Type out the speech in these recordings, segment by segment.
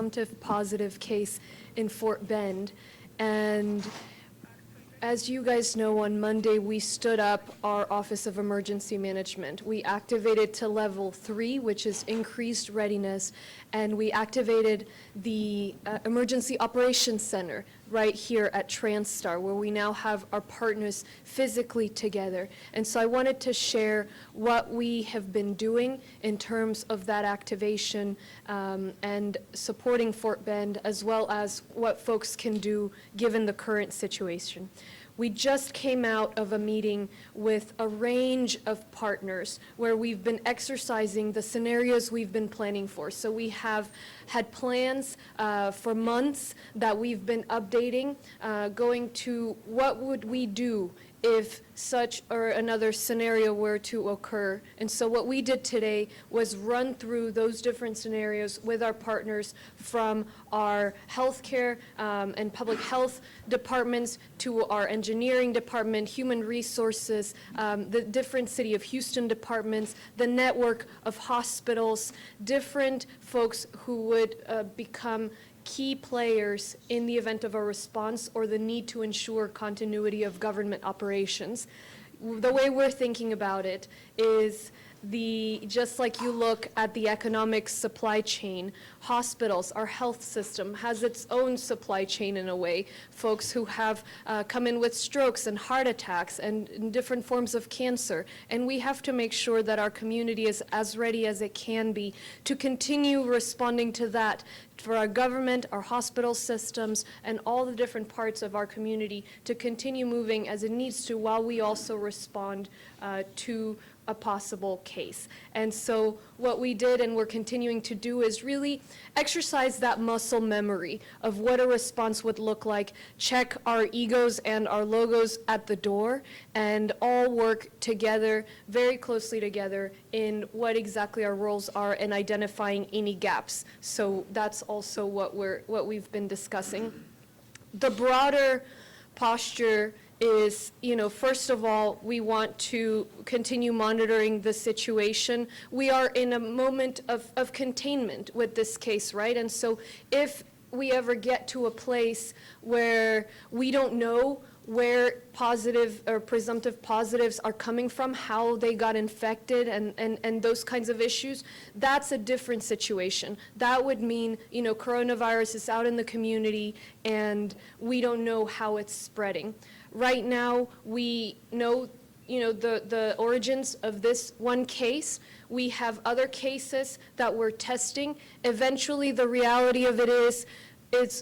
presumptive positive case in Fort Bend. And as you guys know, on Monday, we stood up our Office of Emergency Management. We activated to level 3, which is increased readiness, and we activated the Emergency Operations Center right here at TransStar, where we now have our partners physically together. And so I wanted to share what we have been doing in terms of that activation and supporting Fort Bend, as well as what folks can do given the current situation. We just came out of a meeting with a range of partners where we've been exercising the scenarios we've been planning for. So we have had plans for months that we've been updating, going to what would we do if such or another scenario were to occur. And so what we did today was run through those different scenarios with our partners, from our healthcare and public health departments to our engineering department, human resources, the different City of Houston departments, the network of hospitals, different folks who would become key players in the event of a response or the need to ensure continuity of government operations. The way we're thinking about it is just like you look at the economic supply chain, hospitals, our health system has its own supply chain in a way. Folks who have come in with strokes and heart attacks and different forms of cancer. And we have to make sure that our community is as ready as it can be to continue responding to that, for our government, our hospital systems, and all the different parts of our community to continue moving as it needs to, while we also respond to a possible case. And so what we did and we're continuing to do is really exercise that muscle memory of what a response would look like, check our egos and our logos at the door, and all work together, very closely together, in what exactly our roles are and identifying any gaps. So that's also what we've been discussing. The broader posture is, first of all, we want to continue monitoring the situation. We are in a moment of containment with this case, right? And so if we ever get to a place where we don't know where positive or presumptive positives are coming from, how they got infected, and those kinds of issues, that's a different situation. That would mean, coronavirus is out in the community and we don't know how it's spreading. Right now, we know, the origins of this one case. We have other cases that we're testing. Eventually, the reality of it is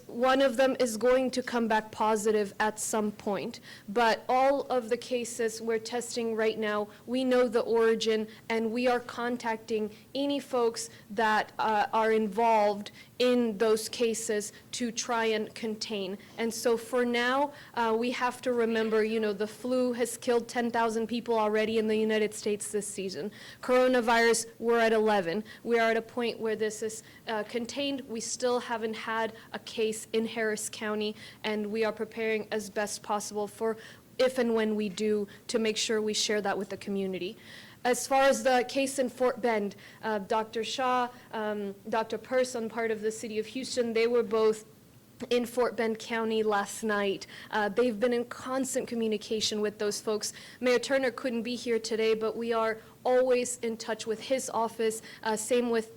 one of them is going to come back positive at some point. But all of the cases we're testing right now, we know the origin, and we are contacting any folks that are involved in those cases to try and contain. And so for now, we have to remember, the flu has killed 10,000 people already in the United States this season. Coronavirus, we're at 11. We are at a point where this is contained. We still haven't had a case in Harris County, and we are preparing as best possible for if and when we do, to make sure we share that with the community. As far as the case in Fort Bend, Dr. Shaw, Dr. Person, part of the City of Houston, they were both in Fort Bend County last night. They've been in constant communication with those folks. Mayor Turner couldn't be here today, but we are always in touch with his office. Same with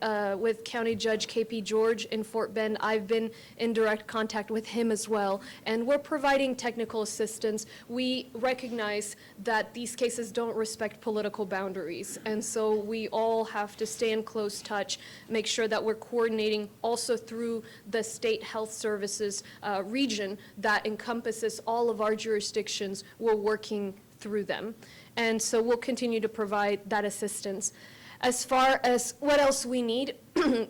County Judge KP George in Fort Bend. I've been in direct contact with him as well, and we're providing technical assistance. We recognize that these cases don't respect political boundaries, and so we all have to stay in close touch, make sure that we're coordinating also through the state health services region that encompasses all of our jurisdictions. We're working through them. And so we'll continue to provide that assistance. As far as what else we need,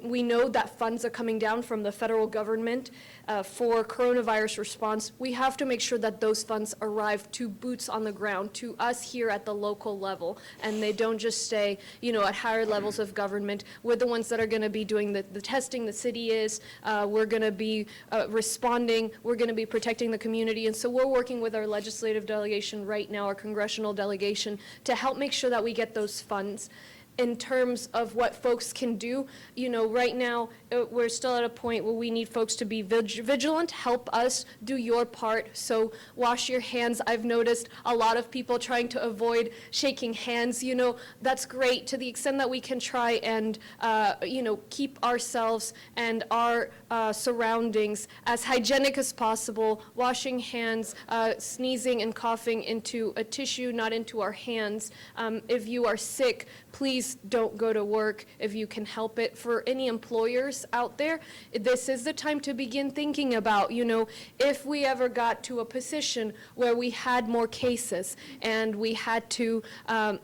we know that funds are coming down from the federal government for coronavirus response. We have to make sure that those funds arrive to boots on the ground, to us here at the local level, and they don't just stay, at higher levels of government. We're the ones that are going to be doing the testing. The city is. We're going to be responding. We're going to be protecting the community, and so we're working with our legislative delegation right now, our congressional delegation, to help make sure that we get those funds. in terms of what folks can do. You know, right now, we're still at a point where we need folks to be vigilant, help us do your part. So wash your hands. I've noticed a lot of people trying to avoid shaking hands. You know, that's great to the extent that we can try and, you know, keep ourselves and our surroundings as hygienic as possible, washing hands, sneezing and coughing into a tissue, not into our hands. If you are sick, please don't go to work if you can help it. For any employers out there, this is the time to begin thinking about, you know, if we ever got to a position where we had more cases and we had to,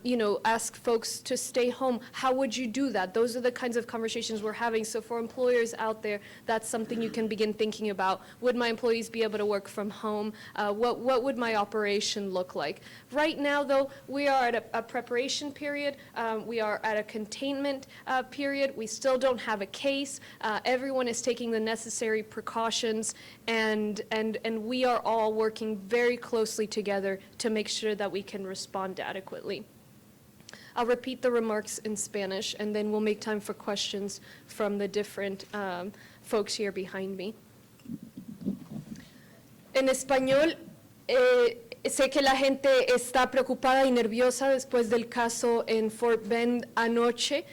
you know, ask folks to stay home, how would you do that? Those are the kinds of conversations we're having. So for employers out there, that's something you can begin thinking about. Would my employees be able to work from home? What would my operation look like? Right now, though, we are at a preparation period. We are at a containment period. We still don't have a case. Everyone is taking the necessary precautions, and we are all working very closely together to make sure that we can respond adequately. I'll repeat the remarks in Spanish, and then we'll make time for questions from the different folks here behind me. En español, sé que la gente está preocupada y nerviosa después del caso en Fort Bend anoche.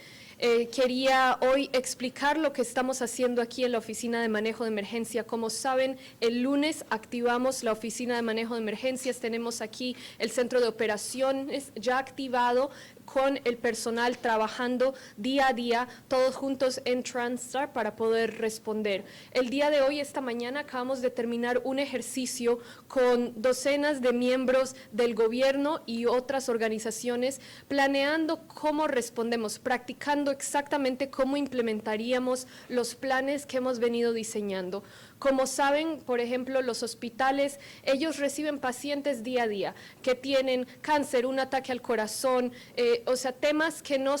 Quería hoy explicar lo que estamos haciendo aquí en la Oficina de Manejo de Emergencia. Como saben, el lunes activamos la Oficina de Manejo de Emergencias. Tenemos aquí el Centro de Operaciones ya activado, con el personal trabajando día a día, todos juntos en TransStar para poder responder. El día de hoy, esta mañana, acabamos de terminar un ejercicio con docenas de miembros del gobierno y otras organizaciones, planeando cómo respondemos, practicando exactamente cómo implementaríamos los planes que hemos venido diseñando. Como saben, por ejemplo, los hospitales, ellos reciben pacientes día a día que tienen cáncer, un ataque al corazón, o sea, temas que no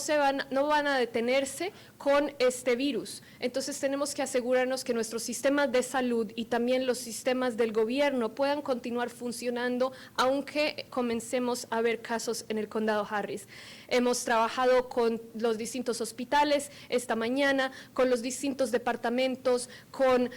van a detenerse con este virus. Entonces tenemos que asegurarnos que nuestros sistemas de salud y también los sistemas del gobierno puedan continuar funcionando aunque comencemos a ver casos en el condado Harris. Hemos trabajado con los distintos hospitales esta mañana, con los distintos departamentos, con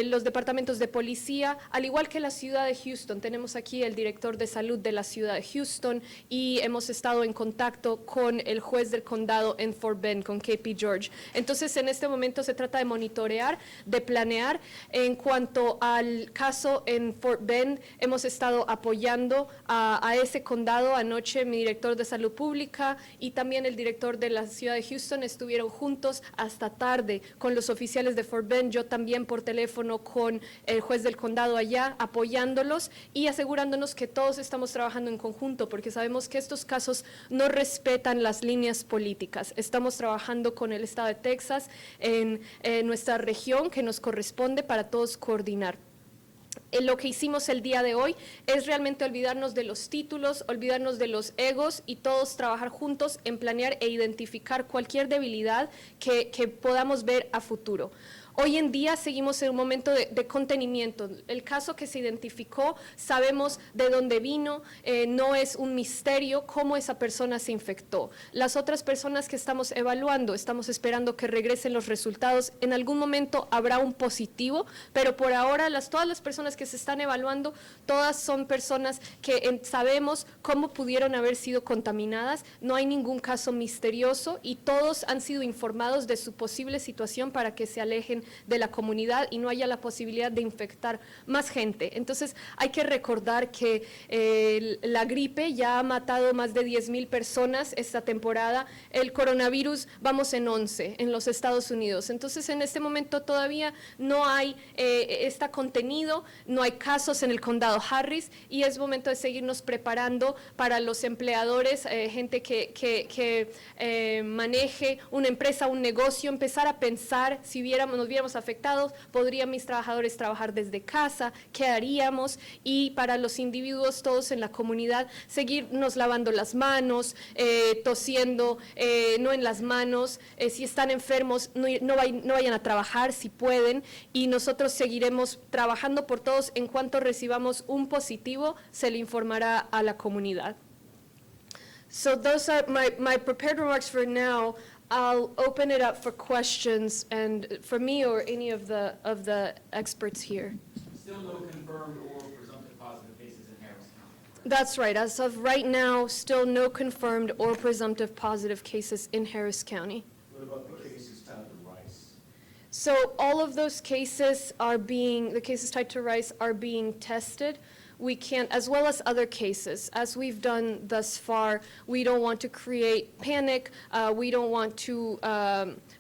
los departamentos de policía, al igual que la ciudad de Houston. Tenemos aquí el director de salud de la ciudad de Houston y hemos estado en contacto con el juez del condado en Fort Bend, con KP George. Entonces, en este momento se trata de monitorear, de planear. En cuanto al caso en Fort Bend, hemos estado apoyando a ese condado. Anoche mi director de salud pública y también el director de la ciudad de Houston estuvieron juntos hasta tarde con los oficiales de Fort Bend, yo también por teléfono con el juez del condado allá, apoyándolos y asegurándonos que todos estamos trabajando en conjunto, porque sabemos que estos casos no respetan las líneas políticas. Estamos trabajando con el estado de Texas en nuestra región que nos corresponde para todos coordinar. Lo que hicimos el día de hoy es realmente olvidarnos de los títulos, olvidarnos de los egos y todos trabajar juntos en planear e identificar cualquier debilidad que podamos ver a futuro. Hoy en día seguimos en un momento de contenimiento. El caso que se identificó, sabemos de dónde vino, no es un misterio cómo esa persona se infectó. Las otras personas que estamos evaluando, estamos esperando que regresen los resultados. En algún momento habrá un positivo, pero por ahora todas las personas que se están evaluando, todas son personas que sabemos cómo pudieron haber sido contaminadas. No hay ningún caso misterioso y todos han sido informados de su posible situación para que se alejen de la comunidad y no haya la posibilidad de infectar más gente. Entonces hay que recordar que la gripe ya ha matado más de 10,000 personas esta temporada. El coronavirus vamos en 11 en los Estados Unidos. Entonces en este momento todavía no hay, está contenido, no hay casos en el condado Harris y es momento de seguirnos preparando para los empleadores, gente que maneje una empresa, un negocio, empezar a pensar si nos viéramos afectados, ¿podrían mis trabajadores trabajar desde casa? ¿Qué haríamos? Y para los individuos, todos en la comunidad, seguirnos lavando las manos, tosiendo, no en las manos, si están enfermos, no vayan a trabajar si pueden, y nosotros seguiremos trabajando por todos. En cuanto recibamos un positivo, se le informará a la comunidad. So those are my prepared remarks for now. I'll open it up for questions and for me or any of the experts here. Still no confirmed or presumptive positive cases in Harris County. That's right. As of right now, still no confirmed or presumptive positive cases in Harris County. What about the cases tied to rice? So all of those cases the cases tied to rice are being tested. We can't, as well as other cases, as we've done thus far, we don't want to create panic. We don't want to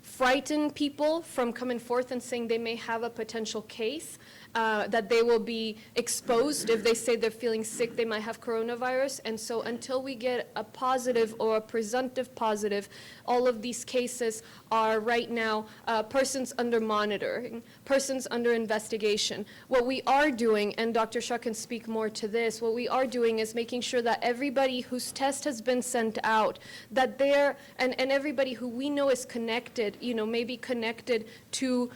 frighten people from coming forth and saying they may have a potential case, that they will be exposed. If they say they're feeling sick, they might have coronavirus. And so until we get a positive or a presumptive positive, all of these cases are right now persons under monitoring, persons under investigation. What we are doing, and Dr. Shah can speak more to this, what we are doing is making sure that everybody whose test has been sent out, that and everybody who we know is connected, maybe connected to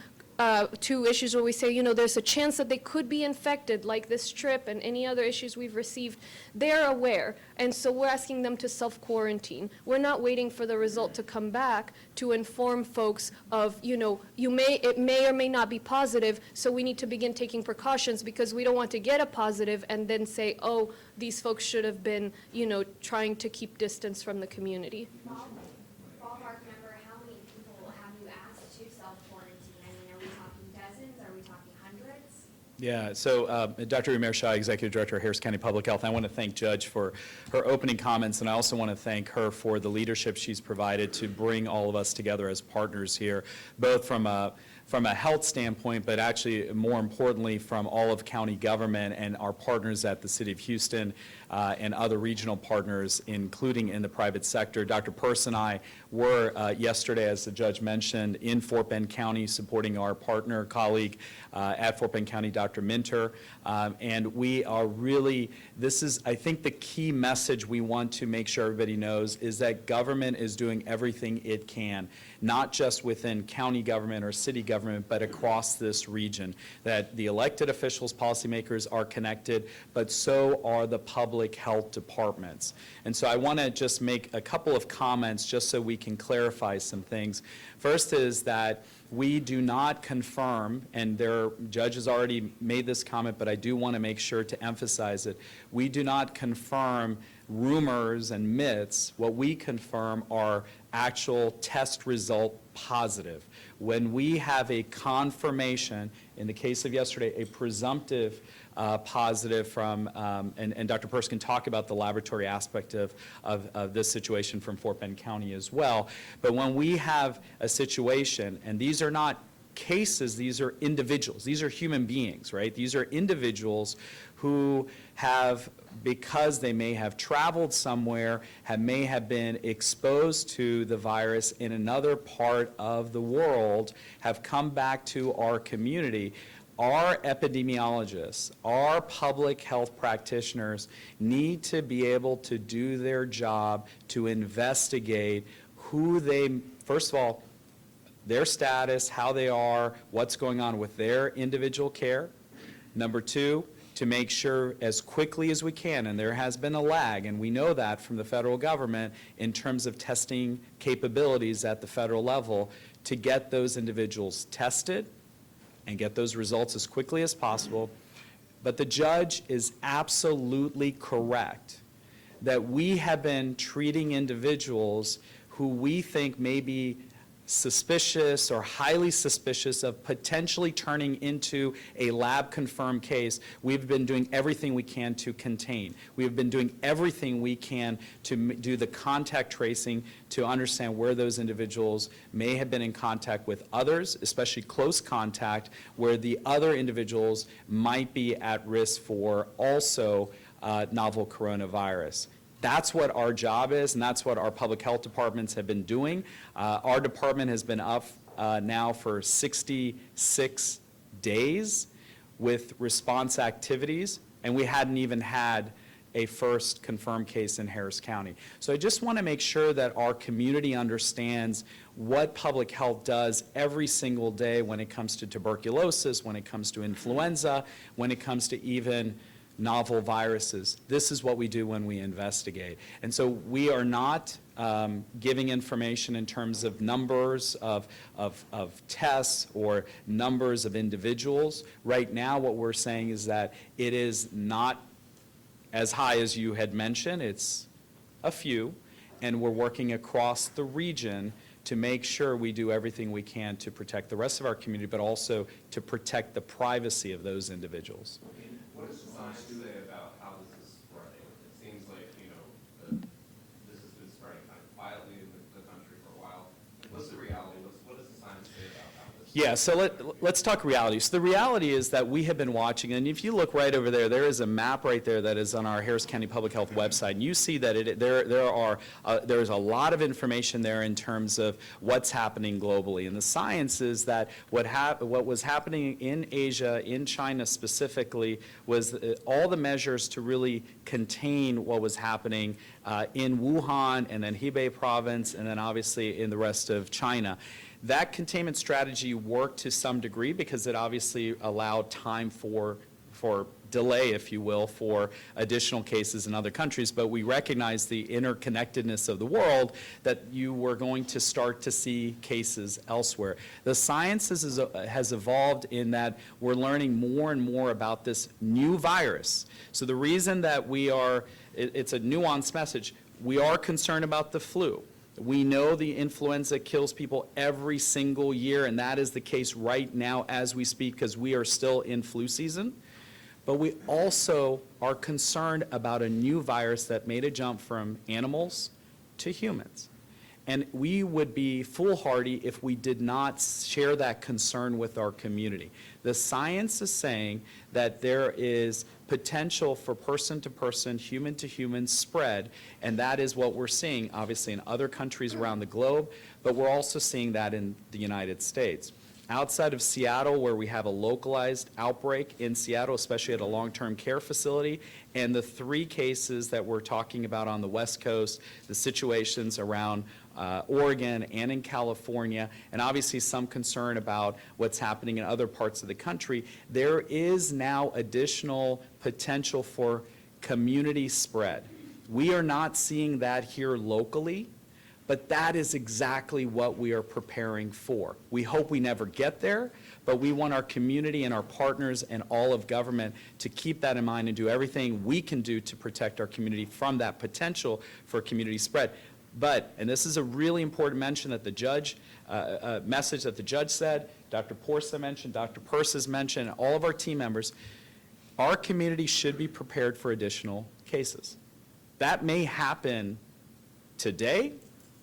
issues where we say, there's a chance that they could be infected, like this trip and any other issues we've received, they're aware. And so we're asking them to self-quarantine. We're not waiting for the result to come back to inform folks of, it may or may not be positive, so we need to begin taking precautions because we don't want to get a positive and then say, oh, these folks should have been, trying to keep distance from the community. Ballpark number, how many people have you asked to self-quarantine? Are we talking dozens? Are we talking hundreds? Yeah, so Dr. Umair Shah, Executive Director of Harris County Public Health. I want to thank Judge for her opening comments, and I also want to thank her for the leadership she's provided to bring all of us together as partners here, both from a health standpoint, but actually more importantly from all of county government and our partners at the City of Houston and other regional partners, including in the private sector. Dr. Peirce and I were yesterday, as the judge mentioned, in Fort Bend County supporting our partner colleague at Fort Bend County, Dr. Minter, and we are really, this is, I think, the key message we want to make sure everybody knows is that government is doing everything it can, not just within county government or city government, but across this region, that the elected officials, policymakers are connected, but so are the public health departments. And so I want to just make a couple of comments just so we can clarify some things. First is that we do not confirm, and their judge has already made this comment, but I do want to make sure to emphasize it. We do not confirm rumors and myths. What we confirm are actual test result positive. When we have a confirmation, in the case of yesterday, a presumptive positive from, and Dr. Peirce can talk about the laboratory aspect of this situation from Fort Bend County as well. But when we have a situation, and these are not cases, these are individuals, these are human beings, right? These are individuals who have, because they may have traveled somewhere, may have been exposed to the virus in another part of the world, have come back to our community. Our epidemiologists, our public health practitioners need to be able to do their job to investigate who they, first of all, their status, how they are, what's going on with their individual care. Number two, to make sure as quickly as we can, and there has been a lag, and we know that from the federal government in terms of testing capabilities at the federal level, to get those individuals tested and get those results as quickly as possible. But the judge is absolutely correct that we have been treating individuals who we think may be suspicious or highly suspicious of potentially turning into a lab-confirmed case. We've been doing everything we can to contain. We have been doing everything we can to do the contact tracing to understand where those individuals may have been in contact with others, especially close contact, where the other individuals might be at risk for also novel coronavirus. That's what our job is, and that's what our public health departments have been doing. Our department has been up now for 66 days with response activities, and we hadn't even had a first confirmed case in Harris County. So I just want to make sure that our community understands what public health does every single day when it comes to tuberculosis, when it comes to influenza, when it comes to even novel viruses. This is what we do when we investigate. And so we are not giving information in terms of numbers of tests or numbers of individuals. Right now, what we're saying is that it is not as high as you had mentioned. It's a few, and we're working across the region to make sure we do everything we can to protect the rest of our community, but also to protect the privacy of those individuals. What does the science say about how this is spreading? It seems like, this has been spreading kind of quietly in the country for a while. What's the reality? What does the science say about how this? Yeah, so let's talk reality. So the reality is that we have been watching, and if you look right over there, there is a map right there that is on our Harris County Public Health website, and you see that there's a lot of information there in terms of what's happening globally. And the science is that what was happening in Asia, in China specifically, was all the measures to really contain what was happening in Wuhan and then Hebei province, and then obviously in the rest of China. That containment strategy worked to some degree because it obviously allowed time for delay, if you will, for additional cases in other countries. But we recognize the interconnectedness of the world, that you were going to start to see cases elsewhere. The science has evolved in that we're learning more and more about this new virus. So the reason that it's a nuanced message, we are concerned about the flu. We know the influenza kills people every single year, and that is the case right now as we speak because we are still in flu season. But we also are concerned about a new virus that made a jump from animals to humans. And we would be foolhardy if we did not share that concern with our community. The science is saying that there is potential for person-to-person, human-to-human spread, and that is what we're seeing, obviously, in other countries around the globe, but we're also seeing that in the United States. Outside of Seattle, where we have a localized outbreak in Seattle, especially at a long-term care facility, and the 3 cases that we're talking about on the West Coast, the situations around Oregon and in California, and obviously some concern about what's happening in other parts of the country, there is now additional potential for community spread. We are not seeing that here locally, but that is exactly what we are preparing for. We hope we never get there, but we want our community and our partners and all of government to keep that in mind and do everything we can do to protect our community from that potential for community spread. But, and this is a really important mention that the judge, message that the judge said, Dr. Porsa mentioned, Dr. Purse has mentioned, and all of our team members, our community should be prepared for additional cases. That may happen today,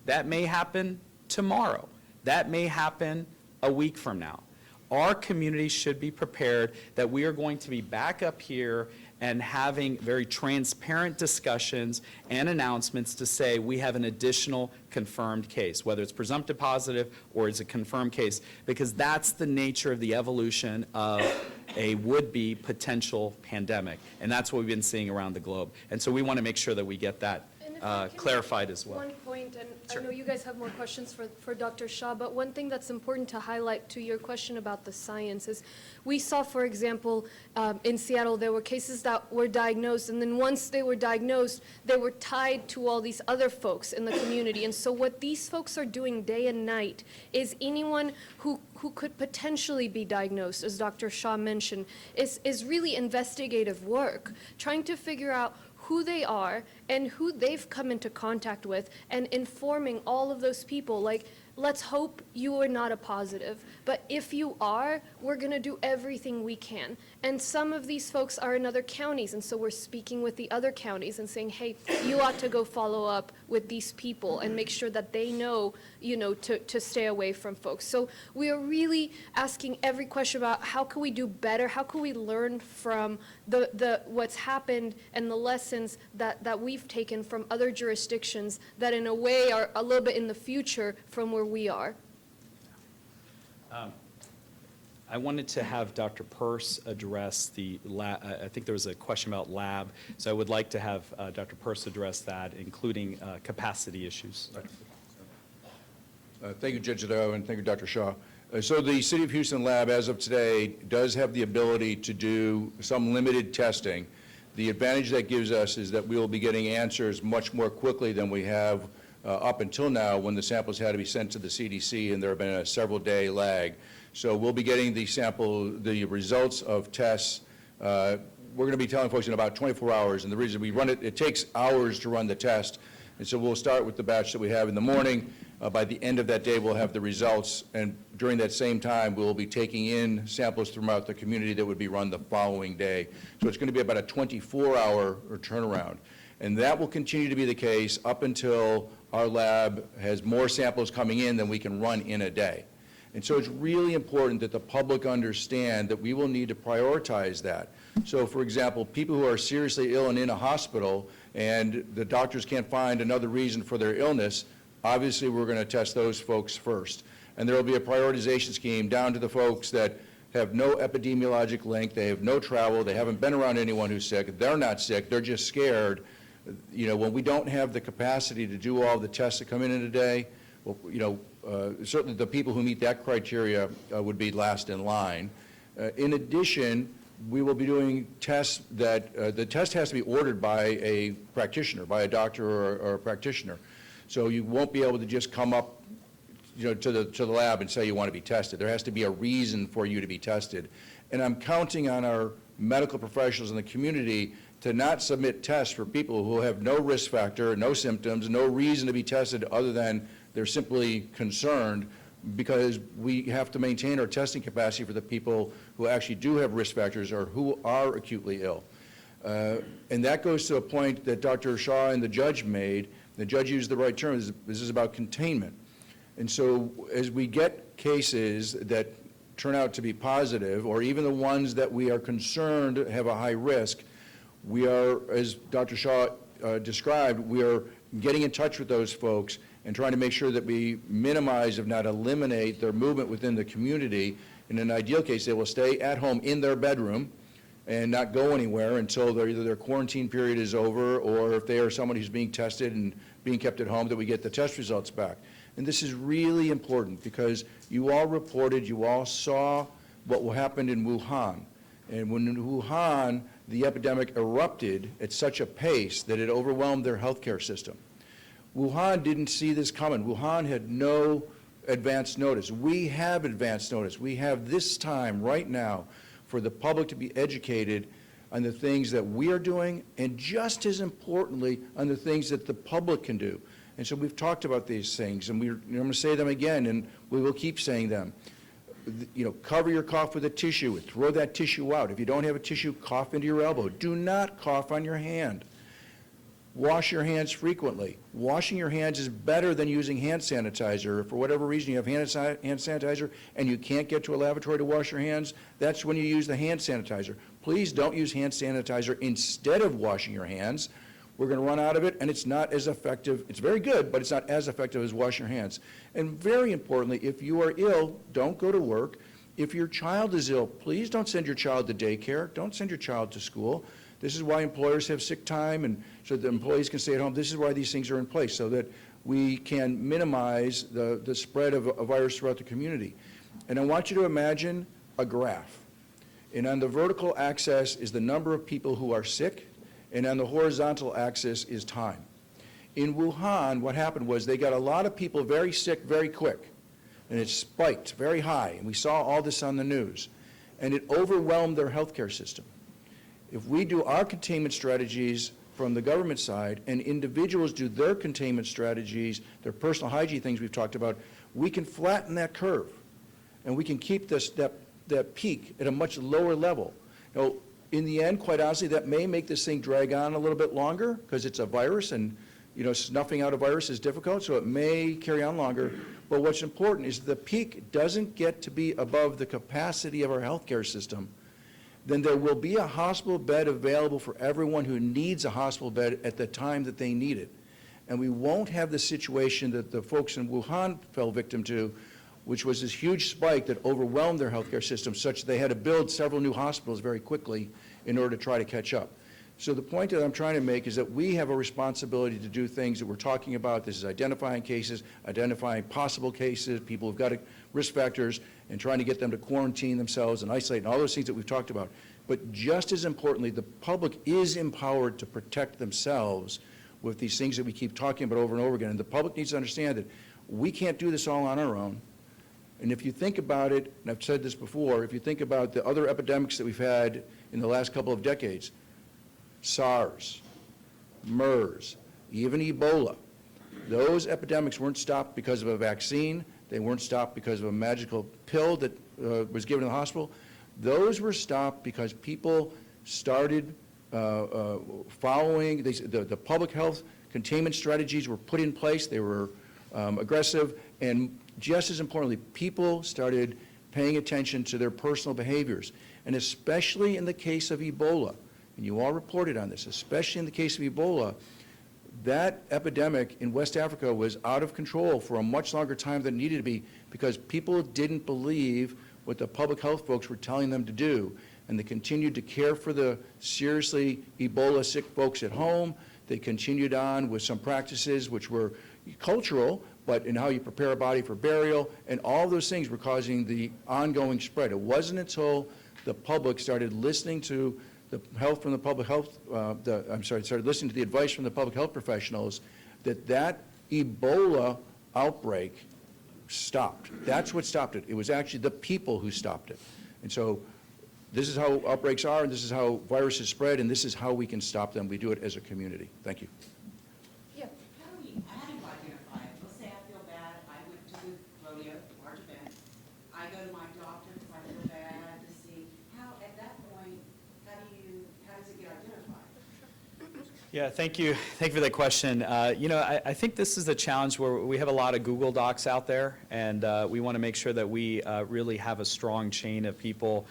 that may happen tomorrow, that may happen a week from now. Our community should be prepared that we are going to be back up here and having very transparent discussions and announcements to say we have an additional confirmed case, whether it's presumptive positive or it's a confirmed case, because that's the nature of the evolution of a would-be potential pandemic. And that's what we've been seeing around the globe. And so we want to make sure that we get that clarified as well. One point, and Sure. I know you guys have more questions for Dr. Shah, but one thing that's important to highlight to your question about the science is we saw, for example, in Seattle, there were cases that were diagnosed, and then once they were diagnosed, they were tied to all these other folks in the community. And so what these folks are doing day and night is anyone who could potentially be diagnosed, as Dr. Shah mentioned, is really investigative work, trying to figure out who they are and who they've come into contact with and informing all of those people, like, let's hope you are not a positive, but if you are, we're going to do everything we can. And some of these folks are in other counties, and so we're speaking with the other counties and saying, hey, you ought to go follow up with these people and make sure that they know, to stay away from folks. So we are really asking every question about how can we do better, how can we learn from the what's happened and the lessons that we've taken from other jurisdictions that in a way are a little bit in the future from where we are. I wanted to have Dr. Purse address the lab. I think there was a question about lab, so I would like to have Dr. Purse address that, including capacity issues. Thank you, Judge Addo, and thank you, Dr. Shaw. So the City of Houston lab, as of today, does have the ability to do some limited testing The advantage that gives us is that we will be getting answers much more quickly than we have up until now, when the samples had to be sent to the CDC and there have been a several-day lag. So we'll be getting the results of tests. We're going to be telling folks in about 24 hours, and the reason we run it takes hours to run the test. And so we'll start with the batch that we have in the morning. By the end of that day, we'll have the results, and during that same time, we'll be taking in samples throughout the community that would be run the following day. So it's going to be about a 24-hour turnaround. And that will continue to be the case up until our lab has more samples coming in than we can run in a day. And so it's really important that the public understand that we will need to prioritize that. So, for example, people who are seriously ill and in a hospital and the doctors can't find another reason for their illness, obviously we're going to test those folks first. And there will be a prioritization scheme down to the folks that have no epidemiologic link, they have no travel, they haven't been around anyone who's sick, they're not sick, they're just scared. You know, when we don't have the capacity to do all the tests that come in a day, well, you know, certainly the people who meet that criteria would be last in line. In addition, we will be doing tests that, the test has to be ordered by a practitioner, by a doctor or a practitioner. So you won't be able to just come up, you know, to the lab and say you want to be tested. There has to be a reason for you to be tested. And I'm counting on our medical professionals in the community to not submit tests for people who have no risk factor, no symptoms, no reason to be tested other than they're simply concerned, because we have to maintain our testing capacity for the people who actually do have risk factors or who are acutely ill. And that goes to a point that Dr. Shaw and the judge made. The judge used the right term. This is about containment. And so as we get cases that turn out to be positive, or even the ones that we are concerned have a high risk, we are, as Dr. Shaw described, we are getting in touch with those folks and trying to make sure that we minimize, if not eliminate, their movement within the community. In an ideal case, they will stay at home in their bedroom and not go anywhere until either their quarantine period is over, or if they are somebody who's being tested and being kept at home, that we get the test results back. And this is really important because you all reported, you all saw what happened in Wuhan. And when in Wuhan, the epidemic erupted at such a pace that it overwhelmed their healthcare system. Wuhan didn't see this coming. Wuhan had no advance notice. We have advance notice. We have this time right now for the public to be educated on the things that we are doing, and just as importantly, on the things that the public can do. And so we've talked about these things, and I'm going to say them again, and we will keep saying them. You know, cover your cough with a tissue and throw that tissue out. If you don't have a tissue, cough into your elbow. Do not cough on your hand. Wash your hands frequently. Washing your hands is better than using hand sanitizer. If for whatever reason you have hand sanitizer and you can't get to a lavatory to wash your hands, that's when you use the hand sanitizer. Please don't use hand sanitizer instead of washing your hands. We're going to run out of it, and it's not as effective. It's very good, but it's not as effective as washing your hands. And very importantly, if you are ill, don't go to work. If your child is ill, please don't send your child to daycare. Don't send your child to school. This is why employers have sick time, and so the employees can stay at home. This is why these things are in place, so that we can minimize the spread of a virus throughout the community. And I want you to imagine a graph. And on the vertical axis is the number of people who are sick, and on the horizontal axis is time. In Wuhan, what happened was they got a lot of people very sick very quick, and it spiked very high, and we saw all this on the news, and it overwhelmed their healthcare system. If we do our containment strategies from the government side, and individuals do their containment strategies, their personal hygiene things we've talked about, we can flatten that curve, and we can keep that peak at a much lower level. Now, in the end, quite honestly, that may make this thing drag on a little bit longer because it's a virus, and you know, snuffing out a virus is difficult, so it may carry on longer. But what's important is the peak doesn't get to be above the capacity of our healthcare system. Then there will be a hospital bed available for everyone who needs a hospital bed at the time that they need it. And we won't have the situation that the folks in Wuhan fell victim to, which was this huge spike that overwhelmed their healthcare system, such that they had to build several new hospitals very quickly in order to try to catch up. So the point that I'm trying to make is that we have a responsibility to do things that we're talking about. This is identifying cases, identifying possible cases, people who've got risk factors, and trying to get them to quarantine themselves and isolate and all those things that we've talked about. But just as importantly, the public is empowered to protect themselves with these things that we keep talking about over and over again. And the public needs to understand that we can't do this all on our own. And if you think about it, and I've said this before, if you think about the other epidemics that we've had in the last couple of decades, SARS, MERS, even Ebola, those epidemics weren't stopped because of a vaccine. They weren't stopped because of a magical pill that was given in the hospital. Those were stopped because people started following, the public health containment strategies were put in place. They were aggressive. And just as importantly, people started paying attention to their personal behaviors. And especially in the case of Ebola, and you all reported on this, especially in the case of Ebola, that epidemic in West Africa was out of control for a much longer time than it needed to be because people didn't believe what the public health folks were telling them to do. And they continued to care for the seriously Ebola sick folks at home. They continued on with some practices which were cultural, but in how you prepare a body for burial, and all those things were causing the ongoing spread. It wasn't until the public started listening to the help from the public health, started listening to the advice from the public health professionals that Ebola outbreak stopped. That's what stopped it. It was actually the people who stopped it. And so this is how outbreaks are, and this is how viruses spread, and this is how we can stop them. We do it as a community. Thank you. Yeah. How do you identify it? Let's say I feel bad, I went to the rodeo, large event, I go to my doctor because I feel bad to see, how, at that point, how does it get identified? Yeah, thank you. Thank you for that question. I think this is a challenge where we have a lot of Google Docs out there, and we want to make sure that we really have a strong chain of people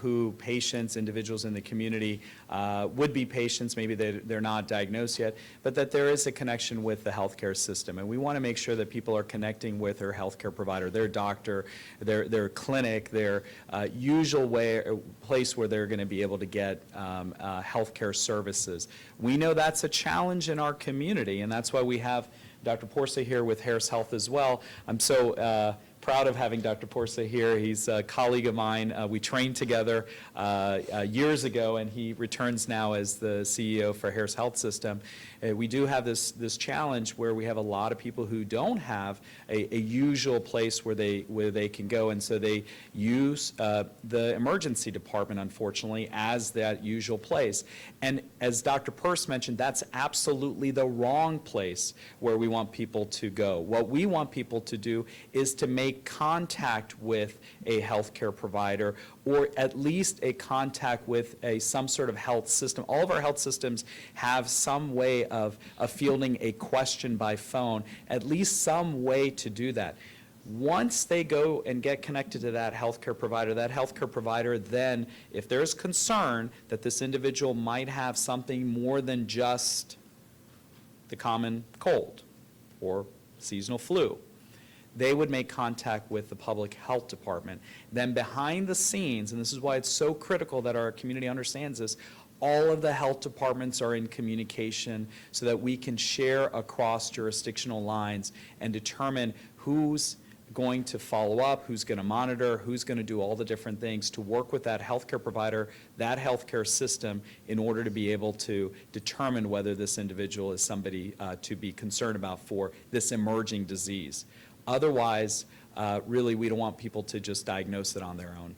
who patients, individuals in the community would be patients, maybe they're not diagnosed yet, but that there is a connection with the healthcare system. And we want to make sure that people are connecting with their healthcare provider, their doctor, their clinic, their usual place where they're going to be able to get healthcare services. We know that's a challenge in our community, and that's why we have Dr. Porsa here with Harris Health as well. I'm so proud of having Dr. Porsa here. He's a colleague of mine. We trained together years ago, and he returns now as the CEO for Harris Health System. We do have this challenge where we have a lot of people who don't have a usual place where they can go, and so they use the emergency department, unfortunately, as that usual place. And as Dr. Peirce mentioned, that's absolutely the wrong place where we want people to go. What we want people to do is to make contact with a healthcare provider, or at least a contact with some sort of health system. All of our health systems have some way of fielding a question by phone, at least some way to do that. Once they go and get connected to that healthcare provider then, if there's concern that this individual might have something more than just the common cold or seasonal flu, they would make contact with the public health department. Then behind the scenes, and this is why it's so critical that our community understands this, all of the health departments are in communication so that we can share across jurisdictional lines and determine who's going to follow up, who's going to monitor, who's going to do all the different things to work with that healthcare provider, that healthcare system, in order to be able to determine whether this individual is somebody to be concerned about for this emerging disease. Otherwise, really, we don't want people to just diagnose it on their own.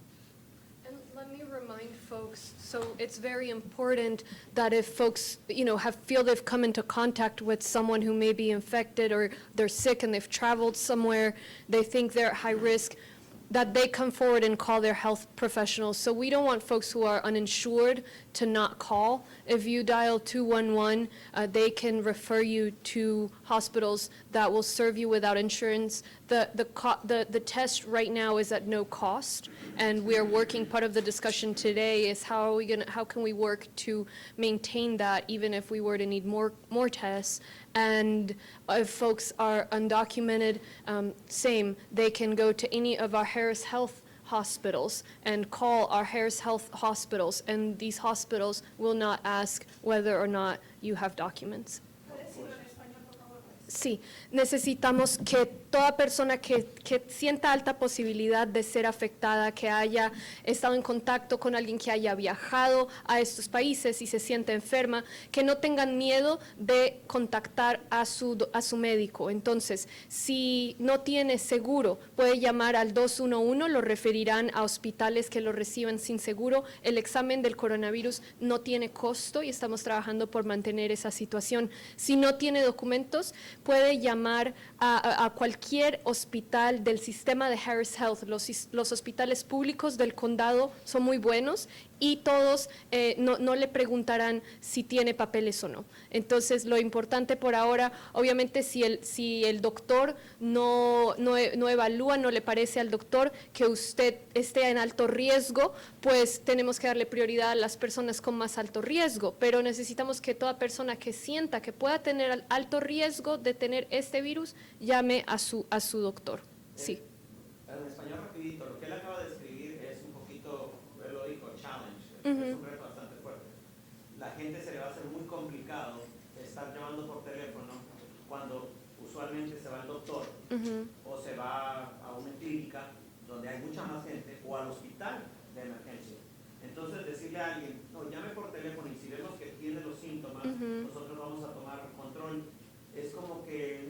And let me remind folks, so it's very important that if folks, feel they've come into contact with someone who may be infected, or they're sick and they've traveled somewhere, they think they're at high risk, that they come forward and call their health professionals. So we don't want folks who are uninsured to not call. If you dial 211, they can refer you to hospitals that will serve you without insurance. The test right now is at no cost, and we are working, part of the discussion today is how can we work to maintain that even if we were to need more tests. And if folks are undocumented, same, they can go to any of our Harris Health hospitals and call our Harris Health hospitals, and these hospitals will not ask whether or not you have documents. Sí, necesitamos que toda persona que sienta alta posibilidad de ser afectada, que haya estado en contacto con alguien que haya viajado a estos países y se siente enferma, que no tengan miedo de contactar a su médico. Entonces, si no tiene seguro, puede llamar al 211, lo referirán a hospitales que lo reciban sin seguro. El examen del coronavirus no tiene costo y estamos trabajando por mantener esa situación. Si no tiene documentos, puede llamar a cualquier hospital del sistema de Harris Health. Los hospitales públicos del condado son muy buenos y todos no le preguntarán si tiene papeles o no. Entonces, lo importante por ahora, obviamente, si el doctor no evalúa, no le parece al doctor que usted esté en alto riesgo, pues tenemos que darle prioridad a las personas con más alto riesgo, pero necesitamos que toda persona que sienta que pueda tener alto riesgo de tener este virus, llame a su doctor. Sí. En español rapidito, lo que él acaba de escribir es un poquito, él lo dijo, challenge, Ujú. es un reto bastante fuerte. La gente se le va a hacer muy complicado estar llamando por teléfono cuando usualmente se va al doctor Ujú. o se va a una clínica donde hay mucha más gente o al hospital de emergencia. Entonces decirle a alguien, no, llame por teléfono y si vemos que tiene los síntomas, Ujú. nosotros vamos a tomar control. Es como que,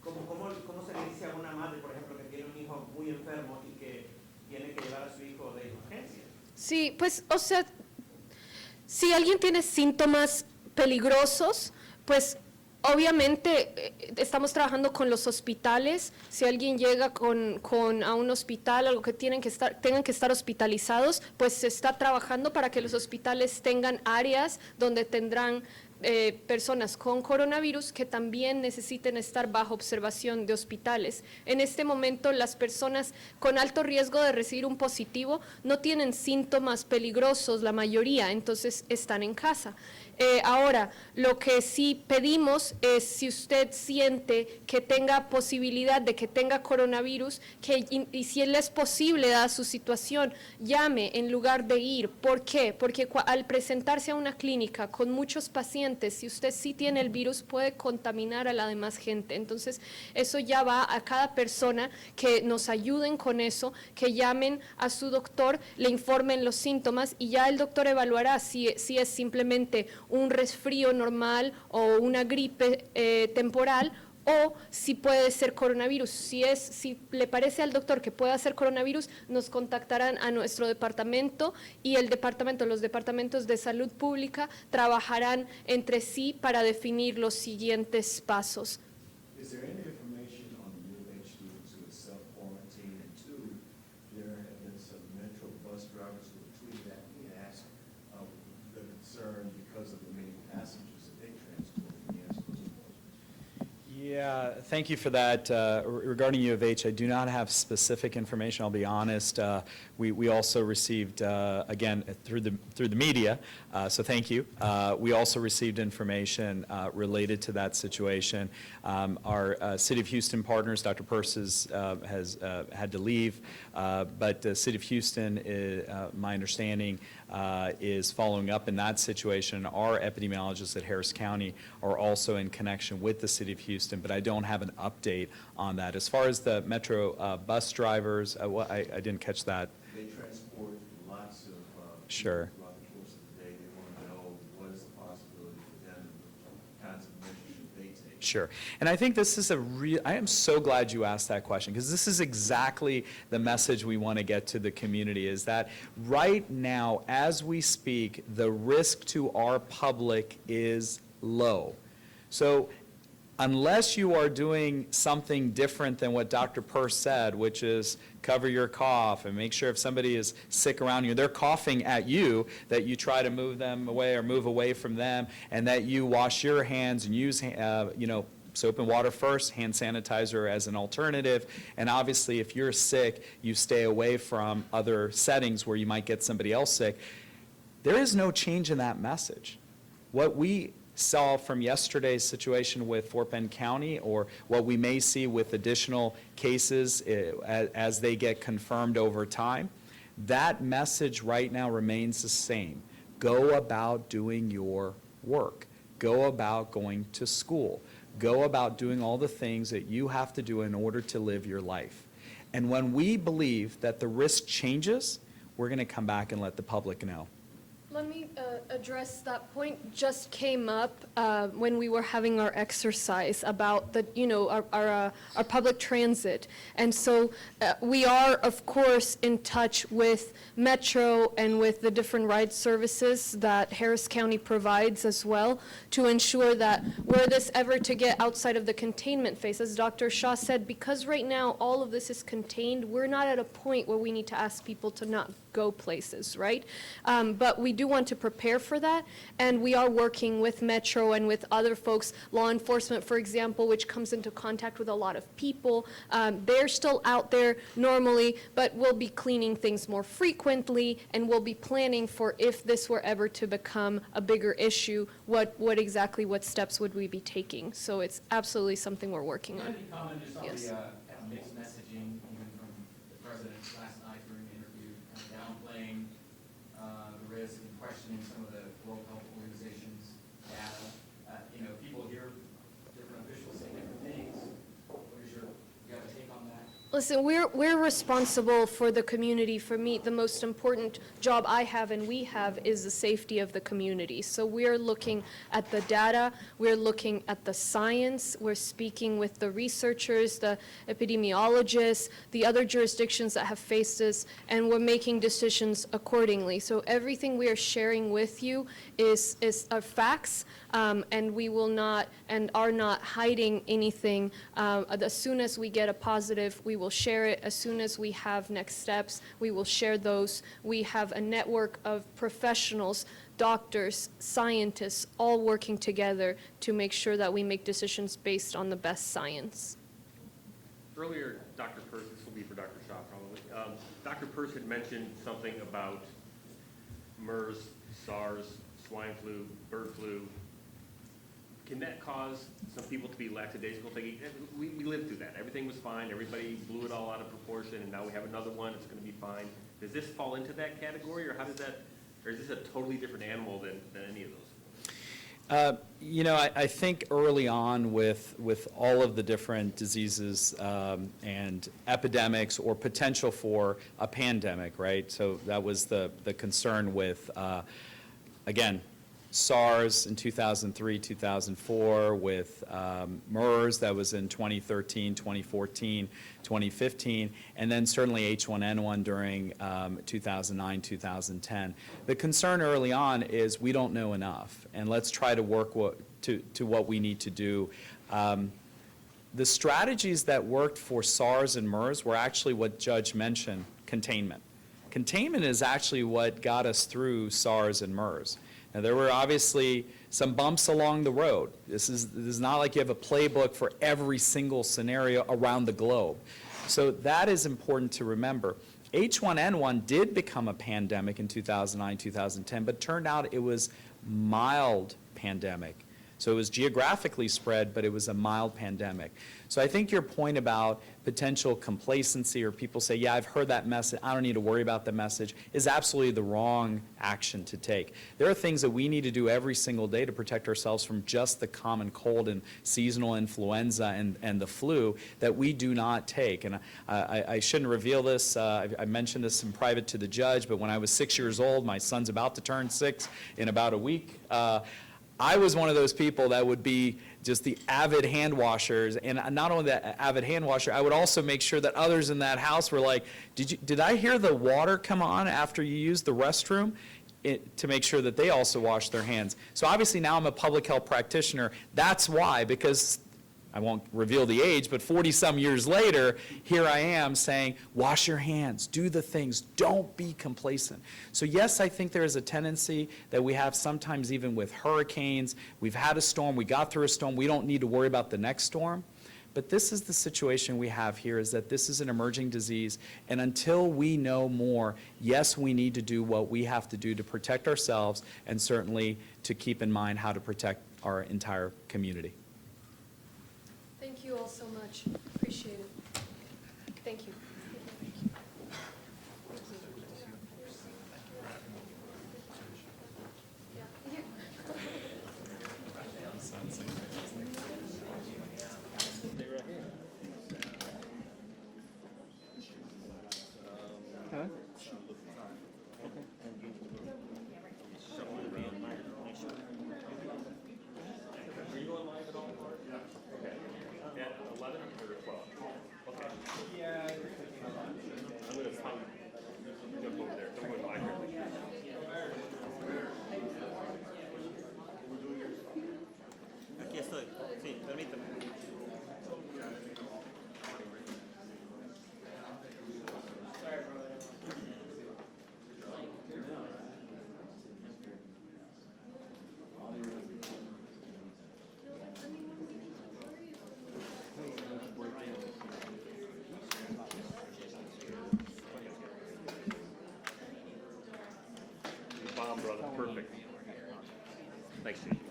¿cómo se le dice a una madre, por ejemplo, que tiene un hijo muy enfermo y que tiene que llevar a su hijo de emergencia? Sí, pues, o sea, si alguien tiene síntomas peligrosos, pues obviamente estamos trabajando con los hospitales. Si alguien llega a un hospital, algo que tengan que estar hospitalizados, pues se está trabajando para que los hospitales tengan áreas donde tendrán personas con coronavirus que también necesiten estar bajo observación de hospitales. En este momento, las personas con alto riesgo de recibir un positivo no tienen síntomas peligrosos, la mayoría, entonces están en casa. Ahora, lo que sí pedimos es, si usted siente que tenga posibilidad de que tenga coronavirus, y si él es posible, dada su situación, llame en lugar de ir. ¿Por qué? Porque al presentarse a una clínica con muchos pacientes, si usted sí tiene el virus, puede contaminar a la demás gente. Entonces, eso ya va a cada persona que nos ayuden con eso, que llamen a su doctor, le informen los síntomas y ya el doctor evaluará si es simplemente un resfrío normal o una gripe temporal, o si puede ser coronavirus. Si le parece al doctor que pueda ser coronavirus, nos contactarán a nuestro departamento y los departamentos de salud pública trabajarán entre sí para definir los siguientes pasos. Is there any information on the U of H students who are self-quarantined? And two, there have been some Metro bus drivers who have tweeted at me and asked the concern because of the many passengers that they transport. Can you answer those questions? Yeah, thank you for that. Regarding U of H, I do not have specific information, I'll be honest. We also received, again, through the media, so thank you. We also received information related to that situation. Our City of Houston partners, Dr. Purses has had to leave, but the City of Houston, my understanding, is following up in that situation. Our epidemiologists at Harris County are also in connection with the City of Houston, but I don't have an update on that. As far as the Metro bus drivers, I didn't catch that. They transport lots of Sure. people throughout the course of the day. They want to know what is the possibility for them and what kinds of measures should they take. Sure. And I think this is I am so glad you asked that question, because this is exactly the message we want to get to the community, is that right now, as we speak, the risk to our public is low. So unless you are doing something different than what Dr. Purse said, which is cover your cough and make sure if somebody is sick around you, they're coughing at you, that you try to move them away or move away from them, and that you wash your hands and use, soap and water first, hand sanitizer as an alternative, and obviously if you're sick, you stay away from other settings where you might get somebody else sick. There is no change in that message. What we saw from yesterday's situation with Fort Bend County, or what we may see with additional cases as they get confirmed over time, that message right now remains the same. Go about doing your work. Go about going to school. go about doing all the things that you have to do in order to live your life. And when we believe that the risk changes, we're going to come back and let the public know. Let me address that point. Just came up when we were having our exercise about the, our public transit. And so we are, of course, in touch with Metro and with the different ride services that Harris County provides as well to ensure that were this ever to get outside of the containment phase, as Dr. Shah said, because right now all of this is contained, we're not at a point where we need to ask people to not go places, right? But we do want to prepare for that, and we are working with Metro and with other folks, law enforcement, for example, which comes into contact with a lot of people. They're still out there normally, but we'll be cleaning things more frequently, and we'll be planning for if this were ever to become a bigger issue, what steps would we be taking? So it's absolutely something we're working on. Any comment just on Yes. the kind of mixed messaging, even from the president last night during the interview, kind of downplaying the risk and questioning some of the World Health Organization's data? People hear different officials say different things. What is you have a take on that? Listen, we're responsible for the community. For me, the most important job I have and we have is the safety of the community. So we're looking at the data, we're looking at the science, we're speaking with the researchers, the epidemiologists, the other jurisdictions that have faced this, and we're making decisions accordingly. So everything we are sharing with you is facts, and we will not and are not hiding anything. As soon as we get a positive, we will share it. As soon as we have next steps, we will share those. We have a network of professionals, doctors, scientists, all working together to make sure that we make decisions based on the best science. Earlier, Dr. Peirce, this will be for Dr. Shaw probably, Dr. Peirce had mentioned something about MERS, SARS, swine flu, bird flu. Can that cause some people to be lackadaisical, thinking, we lived through that, everything was fine, everybody blew it all out of proportion, and now we have another one, it's gonna be fine. Does this fall into that category, or how does that, or is this a totally different animal than any of those? I think early on with all of the different diseases and epidemics or potential for a pandemic, right? So that was the concern with, again, SARS in 2003, 2004, with MERS that was in 2013, 2014, 2015, and then certainly H1N1 during 2009, 2010. The concern early on is we don't know enough, and let's try to work to what we need to do. The strategies that worked for SARS and MERS were actually what Judge mentioned, containment. Containment is actually what got us through SARS and MERS. Now, there were obviously some bumps along the road. This is not like you have a playbook for every single scenario around the globe. So that is important to remember. H1N1 did become a pandemic in 2009, 2010, but turned out it was mild pandemic. So it was geographically spread, but it was a mild pandemic. So I think your point about potential complacency, or people say, yeah, I've heard that message, I don't need to worry about the message, is absolutely the wrong action to take. There are things that we need to do every single day to protect ourselves from just the common cold and seasonal influenza and the flu that we do not take. And I shouldn't reveal this. I mentioned this in private to the judge, but when I was 6 years old, my son's about to turn 6 in about a week, I was one of those people that would be just the avid hand washers, and not only the avid hand washer, I would also make sure that others in that house were like, did I hear the water come on after you used the restroom? To make sure that they also wash their hands. So obviously now I'm a public health practitioner. That's why, because I won't reveal the age, but 40-some years later, here I am saying, wash your hands, do the things, don't be complacent. So yes, I think there is a tendency that we have sometimes even with hurricanes. We've had a storm, we got through a storm, we don't need to worry about the next storm. But this is the situation we have here, is that this is an emerging disease, and until we know more, yes, we need to do what we have to do to protect ourselves, and certainly to keep in mind how to protect our entire community. Thank you all so much. Appreciate it. Thank you. Yeah. brother, perfect. Thanks, Chief.